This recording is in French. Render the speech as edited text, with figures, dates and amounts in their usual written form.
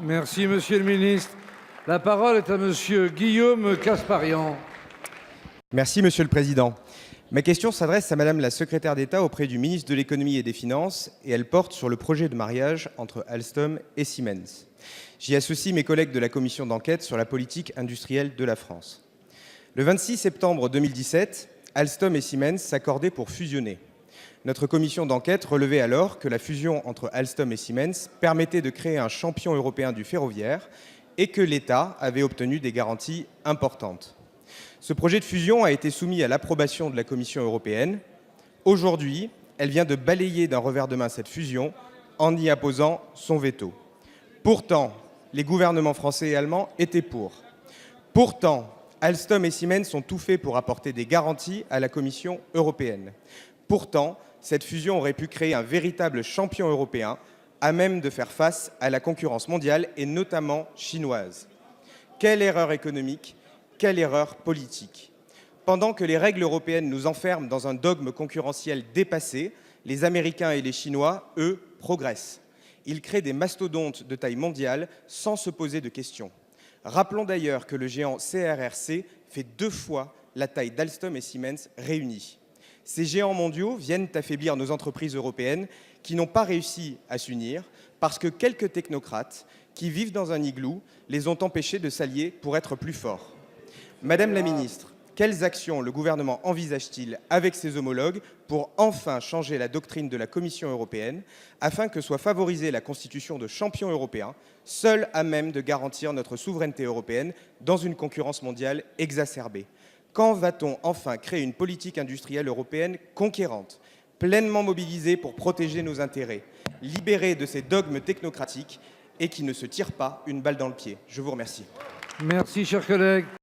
Merci, Monsieur le ministre. La parole est à Monsieur Guillaume Kasbarian. Merci, Monsieur le Président. Ma question s'adresse à Madame la secrétaire d'État auprès du ministre de l'Économie et des Finances et elle porte sur le projet de mariage entre Alstom et Siemens. J'y associe mes collègues de la commission d'enquête sur la politique industrielle de la France. Le 26 septembre 2017, Alstom et Siemens s'accordaient pour fusionner. Notre commission d'enquête relevait alors que la fusion entre Alstom et Siemens permettait de créer un champion européen du ferroviaire et que l'État avait obtenu des garanties importantes. Ce projet de fusion a été soumis à l'approbation de la Commission européenne. Aujourd'hui, elle vient de balayer d'un revers de main cette fusion en y apposant son veto. Pourtant, les gouvernements français et allemands étaient pour. Pourtant, Alstom et Siemens ont tout fait pour apporter des garanties à la Commission européenne. Pourtant, cette fusion aurait pu créer un véritable champion européen à même de faire face à la concurrence mondiale et notamment chinoise. Quelle erreur économique! Quelle erreur politique! Pendant que les règles européennes nous enferment dans un dogme concurrentiel dépassé, les Américains et les Chinois, eux, progressent. Ils créent des mastodontes de taille mondiale sans se poser de questions. Rappelons d'ailleurs que le géant CRRC fait 2 fois la taille d'Alstom et Siemens réunis. Ces géants mondiaux viennent affaiblir nos entreprises européennes qui n'ont pas réussi à s'unir parce que quelques technocrates qui vivent dans un igloo les ont empêchés de s'allier pour être plus forts. Madame la ministre, quelles actions le gouvernement envisage-t-il avec ses homologues pour enfin changer la doctrine de la Commission européenne afin que soit favorisée la constitution de champions européens, seuls à même de garantir notre souveraineté européenne dans une concurrence mondiale exacerbée? Quand va-t-on enfin créer une politique industrielle européenne conquérante, pleinement mobilisée pour protéger nos intérêts, libérée de ces dogmes technocratiques et qui ne se tire pas une balle dans le pied? Je vous remercie. Merci, cher collègue.